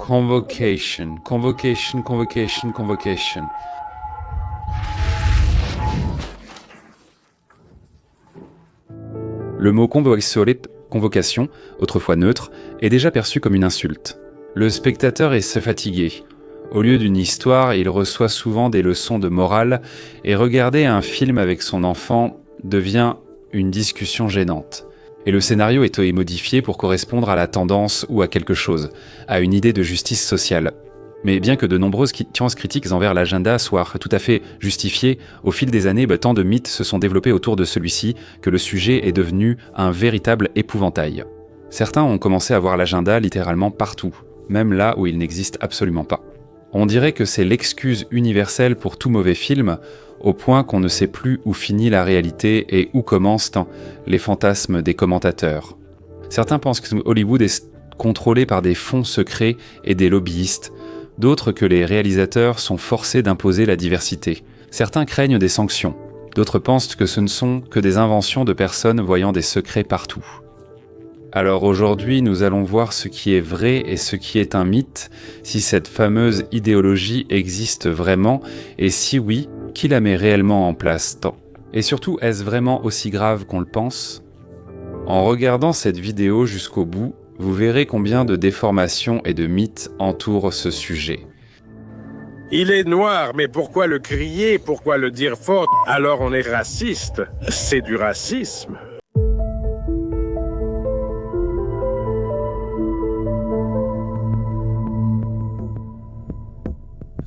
Convocation, convocation, convocation, convocation. Le mot convocation, autrefois neutre, est déjà perçu comme une insulte. Le spectateur est fatigué. Au lieu d'une histoire, il reçoit souvent des leçons de morale et regarder un film avec son enfant devient une discussion gênante. Et le scénario est modifié pour correspondre à la tendance ou à quelque chose, à une idée de justice sociale. Mais bien que de nombreuses critiques envers l'agenda soient tout à fait justifiées, au fil des années, tant de mythes se sont développés autour de celui-ci que le sujet est devenu un véritable épouvantail. Certains ont commencé à voir l'agenda littéralement partout, même là où il n'existe absolument pas. On dirait que c'est l'excuse universelle pour tout mauvais film, au point qu'on ne sait plus où finit la réalité et où commencent les fantasmes des commentateurs. Certains pensent que Hollywood est contrôlé par des fonds secrets et des lobbyistes, d'autres que les réalisateurs sont forcés d'imposer la diversité. Certains craignent des sanctions, d'autres pensent que ce ne sont que des inventions de personnes voyant des secrets partout. Alors aujourd'hui, nous allons voir ce qui est vrai et ce qui est un mythe, si cette fameuse idéologie existe vraiment, et si oui, qui la met réellement en place ? Et surtout, est-ce vraiment aussi grave qu'on le pense ? En regardant cette vidéo jusqu'au bout, vous verrez combien de déformations et de mythes entourent ce sujet. Il est noir, mais pourquoi le crier? Pourquoi le dire fort? Alors on est raciste. C'est du racisme.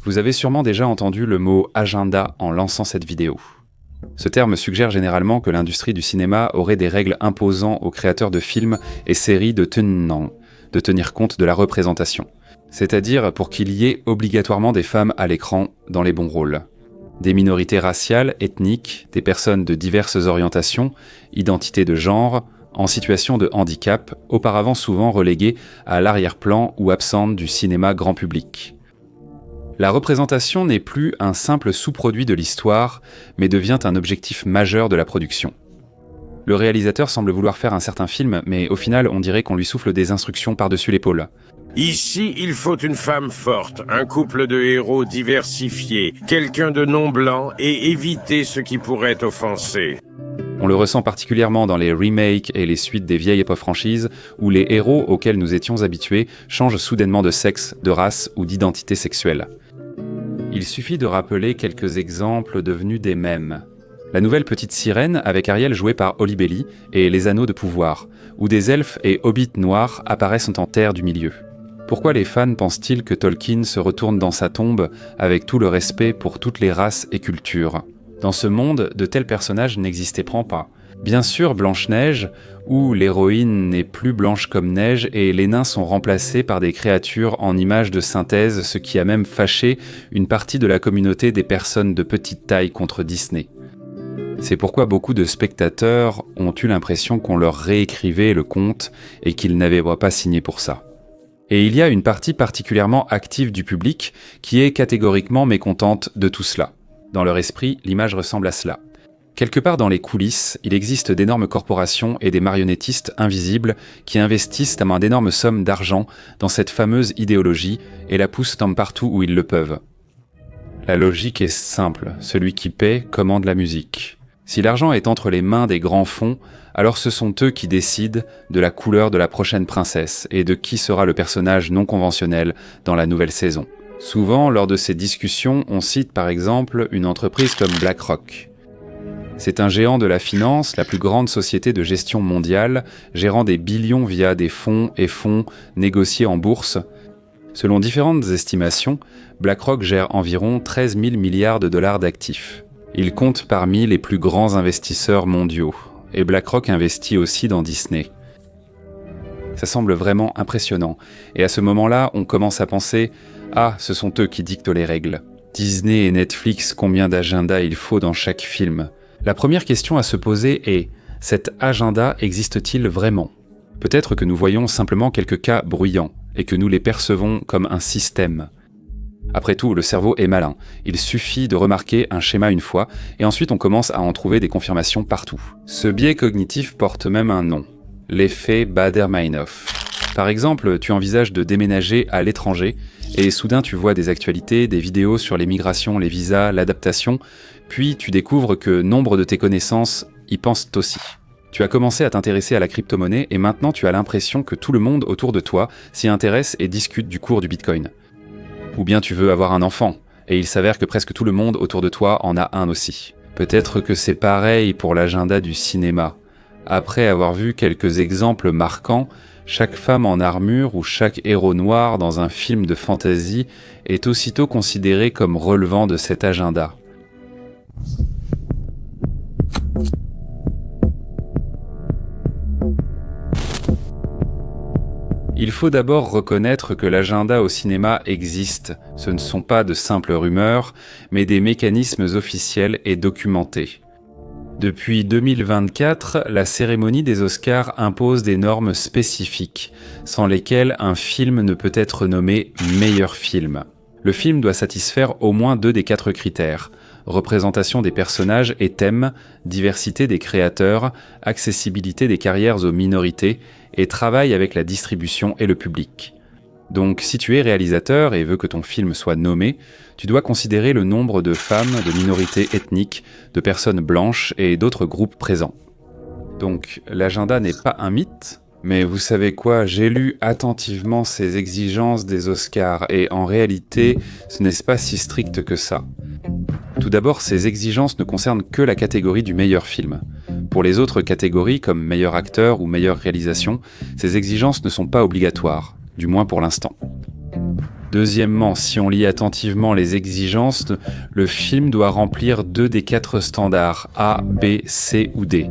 Vous avez sûrement déjà entendu le mot « agenda » en lançant cette vidéo. Ce terme suggère généralement que l'industrie du cinéma aurait des règles imposant aux créateurs de films et séries de tenir compte de la représentation. C'est-à-dire pour qu'il y ait obligatoirement des femmes à l'écran dans les bons rôles. Des minorités raciales, ethniques, des personnes de diverses orientations, identités de genre, en situation de handicap, auparavant souvent reléguées à l'arrière-plan ou absentes du cinéma grand public. La représentation n'est plus un simple sous-produit de l'histoire, mais devient un objectif majeur de la production. Le réalisateur semble vouloir faire un certain film, mais au final, on dirait qu'on lui souffle des instructions par-dessus l'épaule. Ici, il faut une femme forte, un couple de héros diversifiés, quelqu'un de non-blanc et éviter ce qui pourrait offenser. On le ressent particulièrement dans les remakes et les suites des vieilles franchises, où les héros auxquels nous étions habitués changent soudainement de sexe, de race ou d'identité sexuelle. Il suffit de rappeler quelques exemples devenus des mèmes. La nouvelle Petite Sirène avec Ariel jouée par Holly Bailey et Les Anneaux de Pouvoir, où des elfes et hobbits noirs apparaissent en terre du milieu. Pourquoi les fans pensent-ils que Tolkien se retourne dans sa tombe avec tout le respect pour toutes les races et cultures ? Dans ce monde, de tels personnages n'existaient pas. Bien sûr, Blanche-Neige, où l'héroïne n'est plus blanche comme neige et les nains sont remplacés par des créatures en images de synthèse, ce qui a même fâché une partie de la communauté des personnes de petite taille contre Disney. C'est pourquoi beaucoup de spectateurs ont eu l'impression qu'on leur réécrivait le conte et qu'ils n'avaient pas signé pour ça. Et il y a une partie particulièrement active du public qui est catégoriquement mécontente de tout cela. Dans leur esprit, l'image ressemble à cela. Quelque part dans les coulisses, il existe d'énormes corporations et des marionnettistes invisibles qui investissent d'énormes sommes d'argent dans cette fameuse idéologie et la poussent partout où ils le peuvent. La logique est simple, celui qui paie commande la musique. Si l'argent est entre les mains des grands fonds, alors ce sont eux qui décident de la couleur de la prochaine princesse et de qui sera le personnage non conventionnel dans la nouvelle saison. Souvent, lors de ces discussions, on cite par exemple une entreprise comme BlackRock. C'est un géant de la finance, la plus grande société de gestion mondiale, gérant des billions via des fonds et fonds négociés en bourse. Selon différentes estimations, BlackRock gère environ 13 000 milliards de dollars d'actifs. Il compte parmi les plus grands investisseurs mondiaux, et BlackRock investit aussi dans Disney. Ça semble vraiment impressionnant, et à ce moment-là, on commence à penser « Ah, ce sont eux qui dictent les règles. Disney et Netflix, combien d'agendas il faut dans chaque film ?» La première question à se poser est « Cet agenda existe-t-il vraiment ?» Peut-être que nous voyons simplement quelques cas bruyants, et que nous les percevons comme un système. Après tout, le cerveau est malin. Il suffit de remarquer un schéma une fois, et ensuite on commence à en trouver des confirmations partout. Ce biais cognitif porte même un nom. L'effet Baader-Meinhof. Par exemple, tu envisages de déménager à l'étranger et soudain tu vois des actualités, des vidéos sur les migrations, les visas, l'adaptation, puis tu découvres que nombre de tes connaissances y pensent aussi. Tu as commencé à t'intéresser à la crypto-monnaie et maintenant tu as l'impression que tout le monde autour de toi s'y intéresse et discute du cours du Bitcoin. Ou bien tu veux avoir un enfant, et il s'avère que presque tout le monde autour de toi en a un aussi. Peut-être que c'est pareil pour l'agenda du cinéma. Après avoir vu quelques exemples marquants, chaque femme en armure ou chaque héros noir dans un film de fantasy est aussitôt considéré comme relevant de cet agenda. Il faut d'abord reconnaître que l'agenda au cinéma existe. Ce ne sont pas de simples rumeurs, mais des mécanismes officiels et documentés. Depuis 2024, la cérémonie des Oscars impose des normes spécifiques, sans lesquelles un film ne peut être nommé meilleur film. Le film doit satisfaire au moins 2 des 4 critères: représentation des personnages et thèmes, diversité des créateurs, accessibilité des carrières aux minorités et travail avec la distribution et le public. Donc si tu es réalisateur et veux que ton film soit nommé, tu dois considérer le nombre de femmes, de minorités ethniques, de personnes blanches et d'autres groupes présents. Donc l'agenda n'est pas un mythe, mais vous savez quoi, j'ai lu attentivement ces exigences des Oscars et en réalité, ce n'est pas si strict que ça. Tout d'abord, ces exigences ne concernent que la catégorie du meilleur film. Pour les autres catégories, comme meilleur acteur ou meilleure réalisation, ces exigences ne sont pas obligatoires, du moins pour l'instant. Deuxièmement, si on lit attentivement les exigences, le film doit remplir 2 des 4 standards, A, B, C ou D.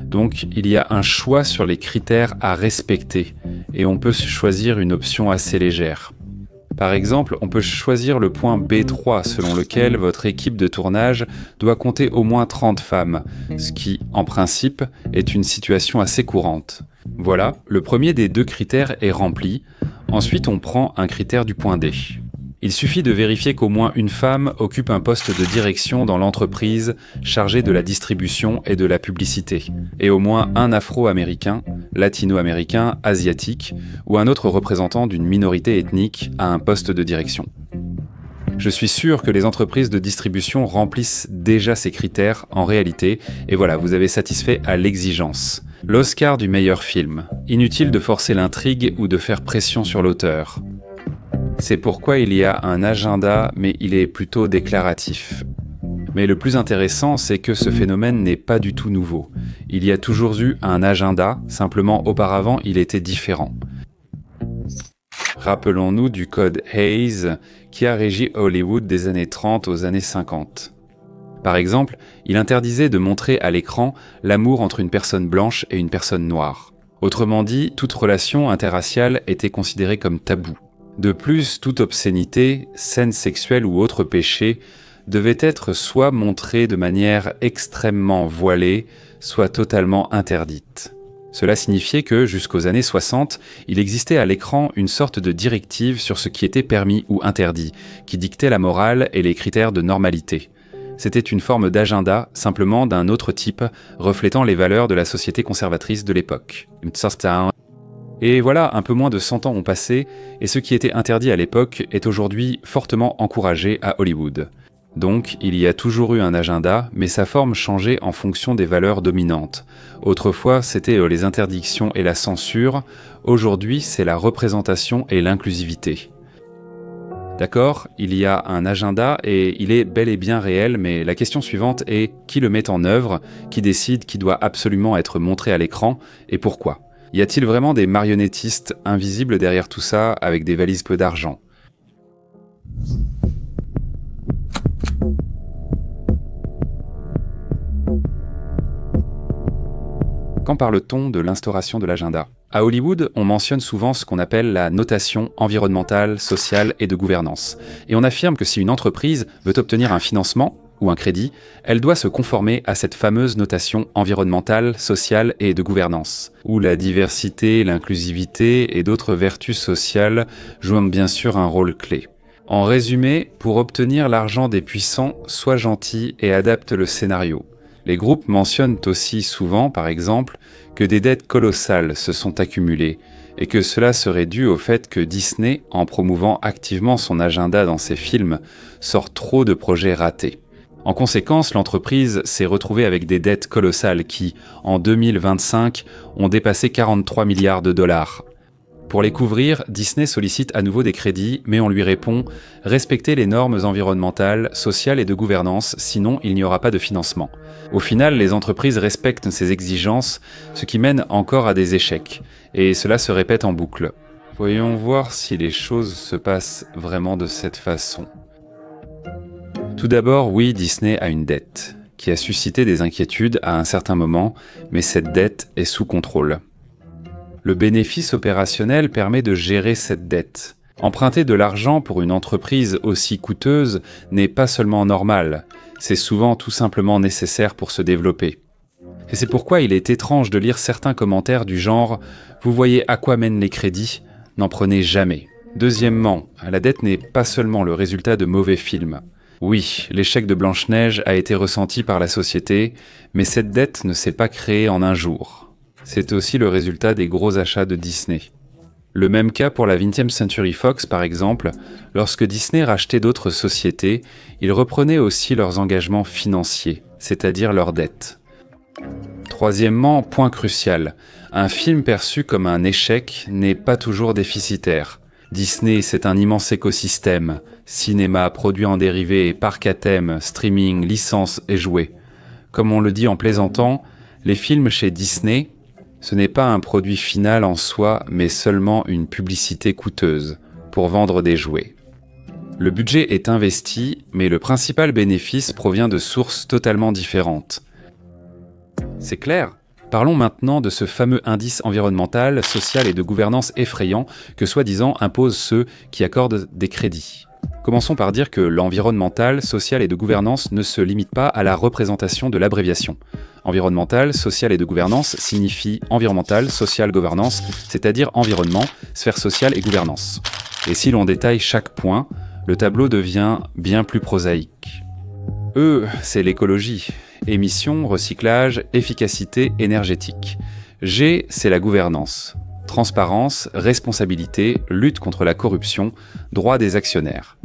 Donc il y a un choix sur les critères à respecter, et on peut choisir une option assez légère. Par exemple, on peut choisir le point B3 selon lequel votre équipe de tournage doit compter au moins 30 femmes, ce qui, en principe, est une situation assez courante. Voilà, le premier des 2 critères est rempli. Ensuite, on prend un critère du point D. Il suffit de vérifier qu'au moins une femme occupe un poste de direction dans l'entreprise chargée de la distribution et de la publicité, et au moins un afro-américain, latino-américain, asiatique, ou un autre représentant d'une minorité ethnique à un poste de direction. Je suis sûr que les entreprises de distribution remplissent déjà ces critères en réalité, et voilà, vous avez satisfait à l'exigence. L'Oscar du meilleur film. Inutile de forcer l'intrigue ou de faire pression sur l'auteur. C'est pourquoi il y a un agenda, mais il est plutôt déclaratif. Mais le plus intéressant, c'est que ce phénomène n'est pas du tout nouveau. Il y a toujours eu un agenda, simplement auparavant il était différent. Rappelons-nous du code Hays qui a régi Hollywood des années 30 aux années 50. Par exemple, il interdisait de montrer à l'écran l'amour entre une personne blanche et une personne noire. Autrement dit, toute relation interraciale était considérée comme taboue. De plus, toute obscénité, scène sexuelle ou autre péché devait être soit montrée de manière extrêmement voilée, soit totalement interdite. Cela signifiait que, jusqu'aux années 60, il existait à l'écran une sorte de directive sur ce qui était permis ou interdit, qui dictait la morale et les critères de normalité. C'était une forme d'agenda, simplement d'un autre type, reflétant les valeurs de la société conservatrice de l'époque. Et voilà, un peu moins de 100 ans ont passé, et ce qui était interdit à l'époque est aujourd'hui fortement encouragé à Hollywood. Donc, il y a toujours eu un agenda, mais sa forme changeait en fonction des valeurs dominantes. Autrefois, c'était les interdictions et la censure. Aujourd'hui, c'est la représentation et l'inclusivité. D'accord, il y a un agenda et il est bel et bien réel, mais la question suivante est qui le met en œuvre, qui décide qui doit absolument être montré à l'écran et pourquoi ? Y a-t-il vraiment des marionnettistes invisibles derrière tout ça avec des valises peu d'argent ? Quand parle-t-on de l'instauration de l'agenda ? À Hollywood, on mentionne souvent ce qu'on appelle la notation environnementale, sociale et de gouvernance. Et on affirme que si une entreprise veut obtenir un financement ou un crédit, elle doit se conformer à cette fameuse notation environnementale, sociale et de gouvernance, où la diversité, l'inclusivité et d'autres vertus sociales jouent bien sûr un rôle clé. En résumé, pour obtenir l'argent des puissants, sois gentil et adapte le scénario. Les groupes mentionnent aussi souvent, par exemple, que des dettes colossales se sont accumulées et que cela serait dû au fait que Disney, en promouvant activement son agenda dans ses films, sort trop de projets ratés. En conséquence, l'entreprise s'est retrouvée avec des dettes colossales qui, en 2025, ont dépassé 43 milliards de dollars. Pour les couvrir, Disney sollicite à nouveau des crédits, mais on lui répond « Respectez les normes environnementales, sociales et de gouvernance, sinon il n'y aura pas de financement ». Au final, les entreprises respectent ces exigences, ce qui mène encore à des échecs, et cela se répète en boucle. Voyons voir si les choses se passent vraiment de cette façon. Tout d'abord, oui, Disney a une dette, qui a suscité des inquiétudes à un certain moment, mais cette dette est sous contrôle. Le bénéfice opérationnel permet de gérer cette dette. Emprunter de l'argent pour une entreprise aussi coûteuse n'est pas seulement normal, c'est souvent tout simplement nécessaire pour se développer. Et c'est pourquoi il est étrange de lire certains commentaires du genre « Vous voyez à quoi mènent les crédits ? N'en prenez jamais ». Deuxièmement, la dette n'est pas seulement le résultat de mauvais films. Oui, l'échec de Blanche-Neige a été ressenti par la société, mais cette dette ne s'est pas créée en un jour. C'est aussi le résultat des gros achats de Disney. Le même cas pour la 20th Century Fox par exemple, lorsque Disney rachetait d'autres sociétés, ils reprenaient aussi leurs engagements financiers, c'est-à-dire leurs dettes. Troisièmement, point crucial, un film perçu comme un échec n'est pas toujours déficitaire. Disney, c'est un immense écosystème, cinéma, produits en dérivés, parcs à thème, streaming, licences et jouets. Comme on le dit en plaisantant, les films chez Disney, ce n'est pas un produit final en soi, mais seulement une publicité coûteuse, pour vendre des jouets. Le budget est investi, mais le principal bénéfice provient de sources totalement différentes. C'est clair ? Parlons maintenant de ce fameux indice environnemental, social et de gouvernance effrayant que soi-disant imposent ceux qui accordent des crédits. Commençons par dire que l'environnemental, social et de gouvernance ne se limite pas à la représentation de l'abréviation. Environnemental, social et de gouvernance signifie environnemental, social, gouvernance, c'est-à-dire environnement, sphère sociale et gouvernance. Et si l'on détaille chaque point, le tableau devient bien plus prosaïque. E, c'est l'écologie. Émissions, recyclage, efficacité énergétique. G, c'est la gouvernance. Transparence, responsabilité, lutte contre la corruption, droit des actionnaires.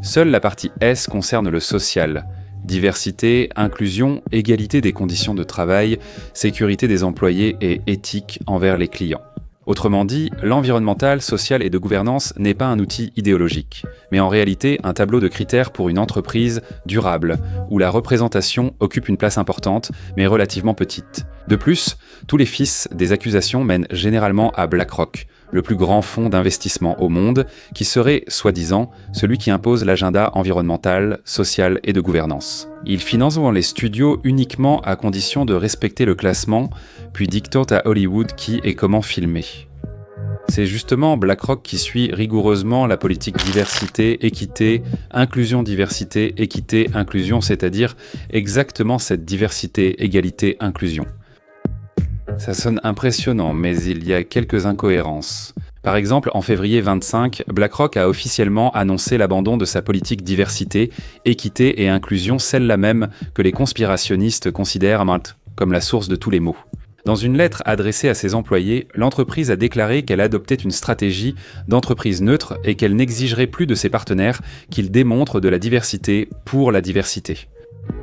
Seule la partie S concerne le social. Diversité, inclusion, égalité des conditions de travail, sécurité des employés et éthique envers les clients. Autrement dit, l'environnemental, social et de gouvernance n'est pas un outil idéologique, mais en réalité un tableau de critères pour une entreprise durable, où la représentation occupe une place importante, mais relativement petite. De plus, tous les fils des accusations mènent généralement à BlackRock, le plus grand fonds d'investissement au monde, qui serait, soi-disant, celui qui impose l'agenda environnemental, social et de gouvernance. Il finance souvent les studios uniquement à condition de respecter le classement, puis dictate à Hollywood qui et comment filmer. C'est justement BlackRock qui suit rigoureusement la politique diversité, équité, inclusion, diversité, équité, inclusion, c'est-à-dire exactement cette diversité, égalité, inclusion. Ça sonne impressionnant, mais il y a quelques incohérences. Par exemple, en février 25, BlackRock a officiellement annoncé l'abandon de sa politique diversité, équité et inclusion, celle-là même que les conspirationnistes considèrent comme la source de tous les maux. Dans une lettre adressée à ses employés, l'entreprise a déclaré qu'elle adoptait une stratégie d'entreprise neutre et qu'elle n'exigerait plus de ses partenaires qu'ils démontrent de la diversité pour la diversité.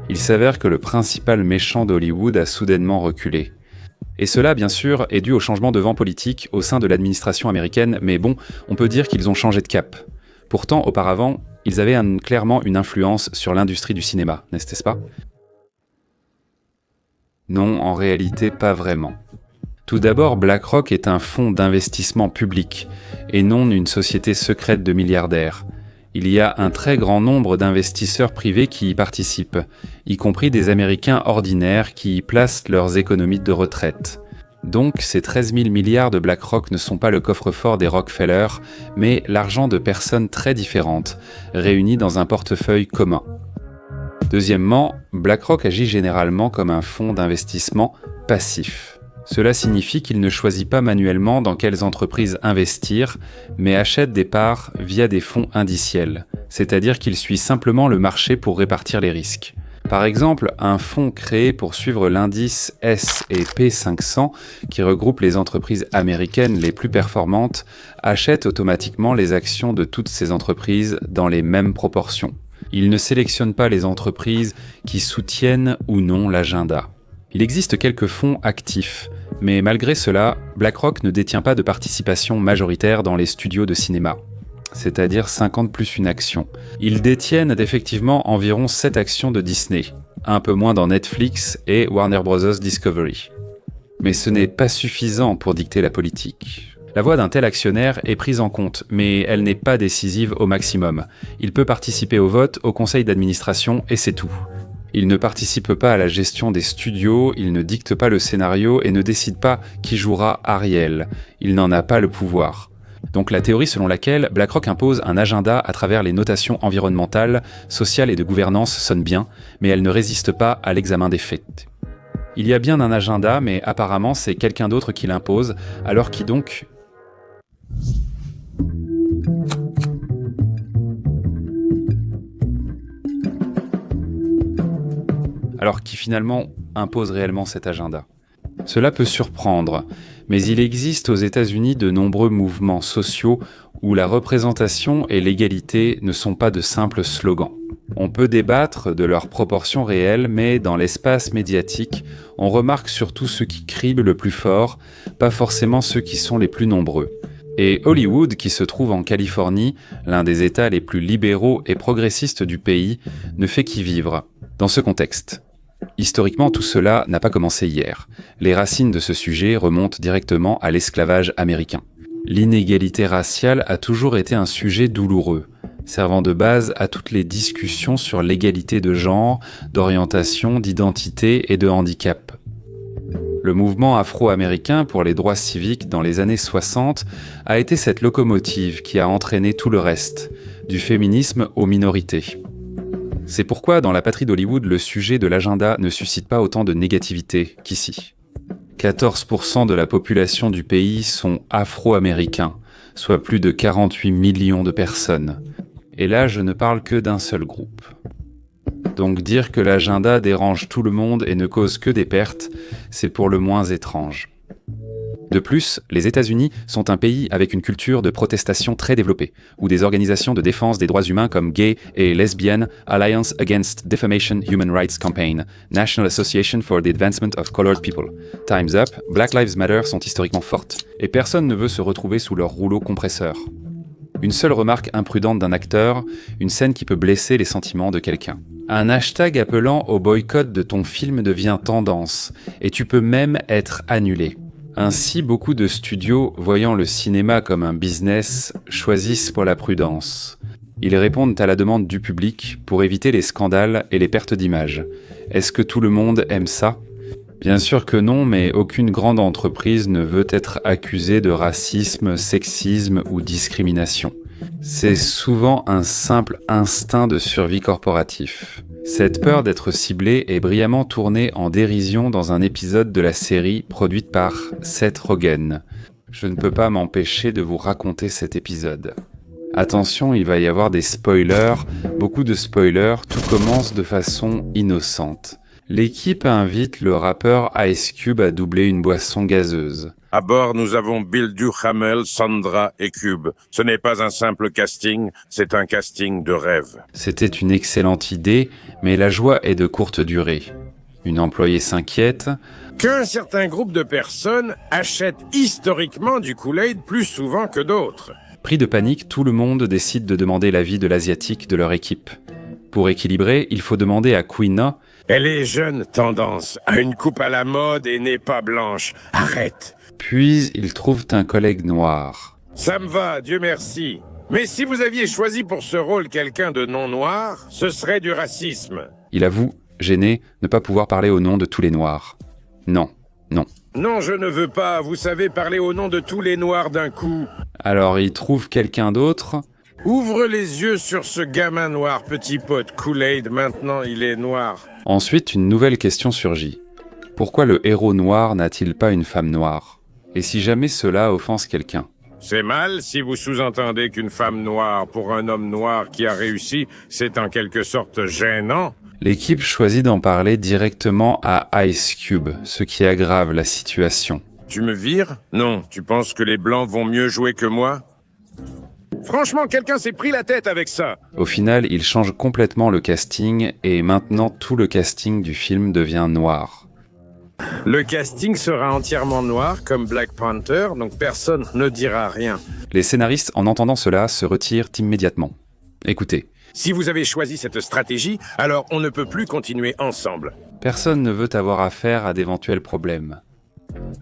Il s'avère que le principal méchant d'Hollywood a soudainement reculé. Et cela, bien sûr, est dû au changement de vent politique au sein de l'administration américaine, mais bon, on peut dire qu'ils ont changé de cap. Pourtant, auparavant, ils avaient clairement une influence sur l'industrie du cinéma, n'est-ce pas ? Non, en réalité, pas vraiment. Tout d'abord, BlackRock est un fonds d'investissement public, et non une société secrète de milliardaires. Il y a un très grand nombre d'investisseurs privés qui y participent, y compris des Américains ordinaires qui y placent leurs économies de retraite. Donc, ces 13 000 milliards de BlackRock ne sont pas le coffre-fort des Rockefeller, mais l'argent de personnes très différentes, réunies dans un portefeuille commun. Deuxièmement, BlackRock agit généralement comme un fonds d'investissement passif. Cela signifie qu'il ne choisit pas manuellement dans quelles entreprises investir, mais achète des parts via des fonds indiciels, c'est-à-dire qu'il suit simplement le marché pour répartir les risques. Par exemple, un fonds créé pour suivre l'indice S&P 500, qui regroupe les entreprises américaines les plus performantes, achète automatiquement les actions de toutes ces entreprises dans les mêmes proportions. Il ne sélectionne pas les entreprises qui soutiennent ou non l'agenda. Il existe quelques fonds actifs, mais malgré cela, BlackRock ne détient pas de participation majoritaire dans les studios de cinéma, c'est-à-dire 50 plus une action. Ils détiennent effectivement environ 7 actions de Disney, un peu moins dans Netflix et Warner Bros. Discovery. Mais ce n'est pas suffisant pour dicter la politique. La voix d'un tel actionnaire est prise en compte, mais elle n'est pas décisive au maximum. Il peut participer au vote, au conseil d'administration, et c'est tout. Il ne participe pas à la gestion des studios, il ne dicte pas le scénario et ne décide pas qui jouera Ariel. Il n'en a pas le pouvoir. Donc la théorie selon laquelle BlackRock impose un agenda à travers les notations environnementales, sociales et de gouvernance sonne bien, mais elle ne résiste pas à l'examen des faits. Il y a bien un agenda, mais apparemment c'est quelqu'un d'autre qui l'impose, alors qui donc... alors qui finalement impose réellement cet agenda. Cela peut surprendre, mais il existe aux États-Unis de nombreux mouvements sociaux où la représentation et l'égalité ne sont pas de simples slogans. On peut débattre de leurs proportions réelles, mais dans l'espace médiatique, on remarque surtout ceux qui crient le plus fort, pas forcément ceux qui sont les plus nombreux. Et Hollywood, qui se trouve en Californie, l'un des États les plus libéraux et progressistes du pays, ne fait qu'y vivre, dans ce contexte. Historiquement, tout cela n'a pas commencé hier. Les racines de ce sujet remontent directement à l'esclavage américain. L'inégalité raciale a toujours été un sujet douloureux, servant de base à toutes les discussions sur l'égalité de genre, d'orientation, d'identité et de handicap. Le mouvement afro-américain pour les droits civiques dans les années 60 a été cette locomotive qui a entraîné tout le reste, du féminisme aux minorités. C'est pourquoi dans la patrie d'Hollywood, le sujet de l'agenda ne suscite pas autant de négativité qu'ici. 14% de la population du pays sont afro-américains, soit plus de 48 millions de personnes. Et là, je ne parle que d'un seul groupe. Donc dire que l'agenda dérange tout le monde et ne cause que des pertes, c'est pour le moins étrange. De plus, les États-Unis sont un pays avec une culture de protestation très développée, où des organisations de défense des droits humains comme Gay et Lesbian, Alliance Against Defamation Human Rights Campaign, National Association for the Advancement of Colored People, Time's Up, Black Lives Matter sont historiquement fortes, et personne ne veut se retrouver sous leur rouleau compresseur. Une seule remarque imprudente d'un acteur, une scène qui peut blesser les sentiments de quelqu'un. Un hashtag appelant au boycott de ton film devient tendance, et tu peux même être annulé. Ainsi, beaucoup de studios, voyant le cinéma comme un business, choisissent pour la prudence. Ils répondent à la demande du public pour éviter les scandales et les pertes d'image. Est-ce que tout le monde aime ça ? Bien sûr que non, mais aucune grande entreprise ne veut être accusée de racisme, sexisme ou discrimination. C'est souvent un simple instinct de survie corporatif. Cette peur d'être ciblé est brillamment tournée en dérision dans un épisode de la série produite par Seth Rogen. Je ne peux pas m'empêcher de vous raconter cet épisode. Attention, il va y avoir des spoilers, beaucoup de spoilers, tout commence de façon innocente. L'équipe invite le rappeur Ice Cube à doubler une boisson gazeuse. À bord, nous avons Bill Duhamel, Sandra et Cube. Ce n'est pas un simple casting, c'est un casting de rêve. C'était une excellente idée, mais la joie est de courte durée. Une employée s'inquiète qu'un certain groupe de personnes achètent historiquement du Kool-Aid plus souvent que d'autres. Pris de panique, tout le monde décide de demander l'avis de l'asiatique de leur équipe. Pour équilibrer, il faut demander à Queena. Elle est jeune, tendance, a une coupe à la mode et n'est pas blanche. Arrête. Puis, ils trouvent un collègue noir. Ça me va, Dieu merci. Mais si vous aviez choisi pour ce rôle quelqu'un de non noir, ce serait du racisme. Il avoue, gêné, ne pas pouvoir parler au nom de tous les noirs. Non, non. Non, je ne veux pas, vous savez, parler au nom de tous les noirs d'un coup. Alors, il trouve quelqu'un d'autre. Ouvre les yeux sur ce gamin noir, petit pote Kool-Aid, maintenant il est noir. Ensuite, une nouvelle question surgit. Pourquoi le héros noir n'a-t-il pas une femme noire ? Et si jamais cela offense quelqu'un ? C'est mal si vous sous-entendez qu'une femme noire pour un homme noir qui a réussi, c'est en quelque sorte gênant. L'équipe choisit d'en parler directement à Ice Cube, ce qui aggrave la situation. Tu me vires? Non, tu penses que les Blancs vont mieux jouer que moi? Franchement, quelqu'un s'est pris la tête avec ça. Au final, il change complètement le casting et maintenant tout le casting du film devient noir. Le casting sera entièrement noir comme Black Panther, donc personne ne dira rien. Les scénaristes, en entendant cela, se retirent immédiatement. Écoutez. Si vous avez choisi cette stratégie, alors on ne peut plus continuer ensemble. Personne ne veut avoir affaire à d'éventuels problèmes.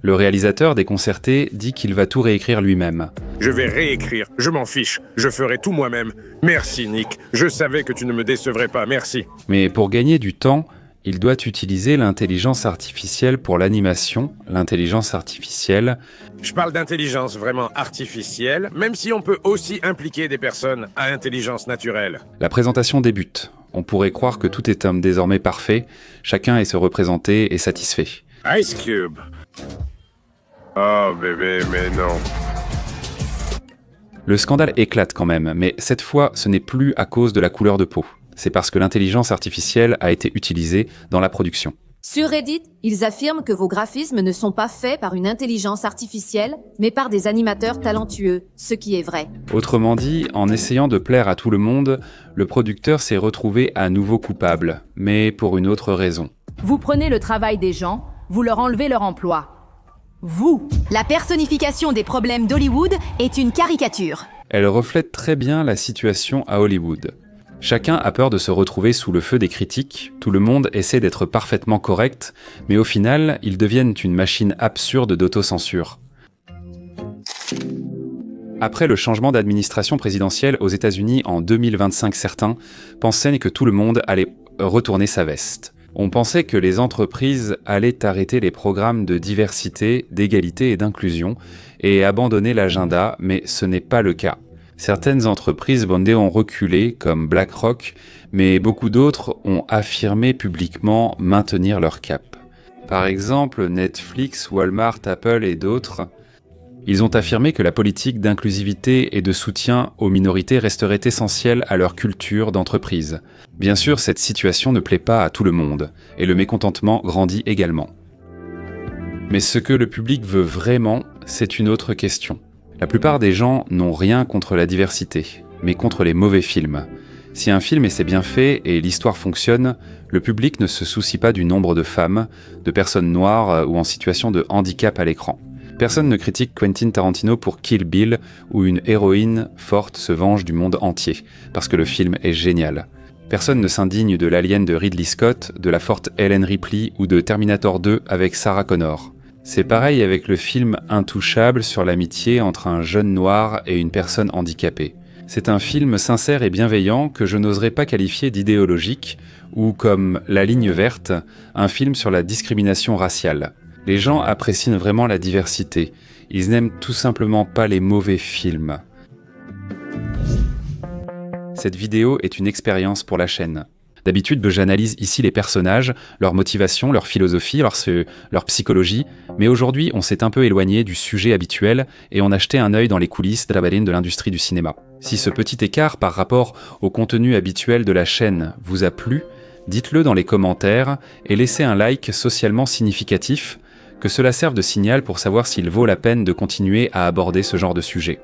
Le réalisateur, déconcerté, dit qu'il va tout réécrire lui-même. Je vais réécrire, je m'en fiche, je ferai tout moi-même. Merci Nick, je savais que tu ne me décevrais pas, merci. Mais pour gagner du temps, il doit utiliser l'intelligence artificielle pour l'animation. L'intelligence artificielle... Je parle d'intelligence vraiment artificielle, même si on peut aussi impliquer des personnes à intelligence naturelle. La présentation débute. On pourrait croire que tout est désormais parfait, chacun est se représenter et satisfait. Ice Cube. Oh bébé, mais non. Le scandale éclate quand même, mais cette fois, ce n'est plus à cause de la couleur de peau. C'est parce que l'intelligence artificielle a été utilisée dans la production. Sur Reddit, ils affirment que vos graphismes ne sont pas faits par une intelligence artificielle, mais par des animateurs talentueux, ce qui est vrai. Autrement dit, en essayant de plaire à tout le monde, le producteur s'est retrouvé à nouveau coupable, mais pour une autre raison. Vous prenez le travail des gens, vous leur enlevez leur emploi. Vous, la personnification des problèmes d'Hollywood est une caricature. Elle reflète très bien la situation à Hollywood. Chacun a peur de se retrouver sous le feu des critiques, tout le monde essaie d'être parfaitement correct, mais au final, ils deviennent une machine absurde d'autocensure. Après le changement d'administration présidentielle aux États-Unis en 2025, certains pensaient que tout le monde allait retourner sa veste. On pensait que les entreprises allaient arrêter les programmes de diversité, d'égalité et d'inclusion et abandonner l'agenda, mais ce n'est pas le cas. Certaines entreprises bondées ont reculé, comme BlackRock, mais beaucoup d'autres ont affirmé publiquement maintenir leur cap. Par exemple, Netflix, Walmart, Apple et d'autres. Ils ont affirmé que la politique d'inclusivité et de soutien aux minorités resterait essentielle à leur culture d'entreprise. Bien sûr, cette situation ne plaît pas à tout le monde, et le mécontentement grandit également. Mais ce que le public veut vraiment, c'est une autre question. La plupart des gens n'ont rien contre la diversité, mais contre les mauvais films. Si un film essaie bien fait et l'histoire fonctionne, le public ne se soucie pas du nombre de femmes, de personnes noires ou en situation de handicap à l'écran. Personne ne critique Quentin Tarantino pour Kill Bill, où une héroïne forte se venge du monde entier, parce que le film est génial. Personne ne s'indigne de l'Alien de Ridley Scott, de la forte Ellen Ripley ou de Terminator 2 avec Sarah Connor. C'est pareil avec le film Intouchable sur l'amitié entre un jeune noir et une personne handicapée. C'est un film sincère et bienveillant que je n'oserais pas qualifier d'idéologique, ou comme La Ligne Verte, un film sur la discrimination raciale. Les gens apprécient vraiment la diversité. Ils n'aiment tout simplement pas les mauvais films. Cette vidéo est une expérience pour la chaîne. D'habitude, j'analyse ici les personnages, leurs motivations, leur philosophie, leur psychologie, mais aujourd'hui, on s'est un peu éloigné du sujet habituel et on a jeté un œil dans les coulisses de la baleine de l'industrie du cinéma. Si ce petit écart par rapport au contenu habituel de la chaîne vous a plu, dites-le dans les commentaires et laissez un like socialement significatif, que cela serve de signal pour savoir s'il vaut la peine de continuer à aborder ce genre de sujet.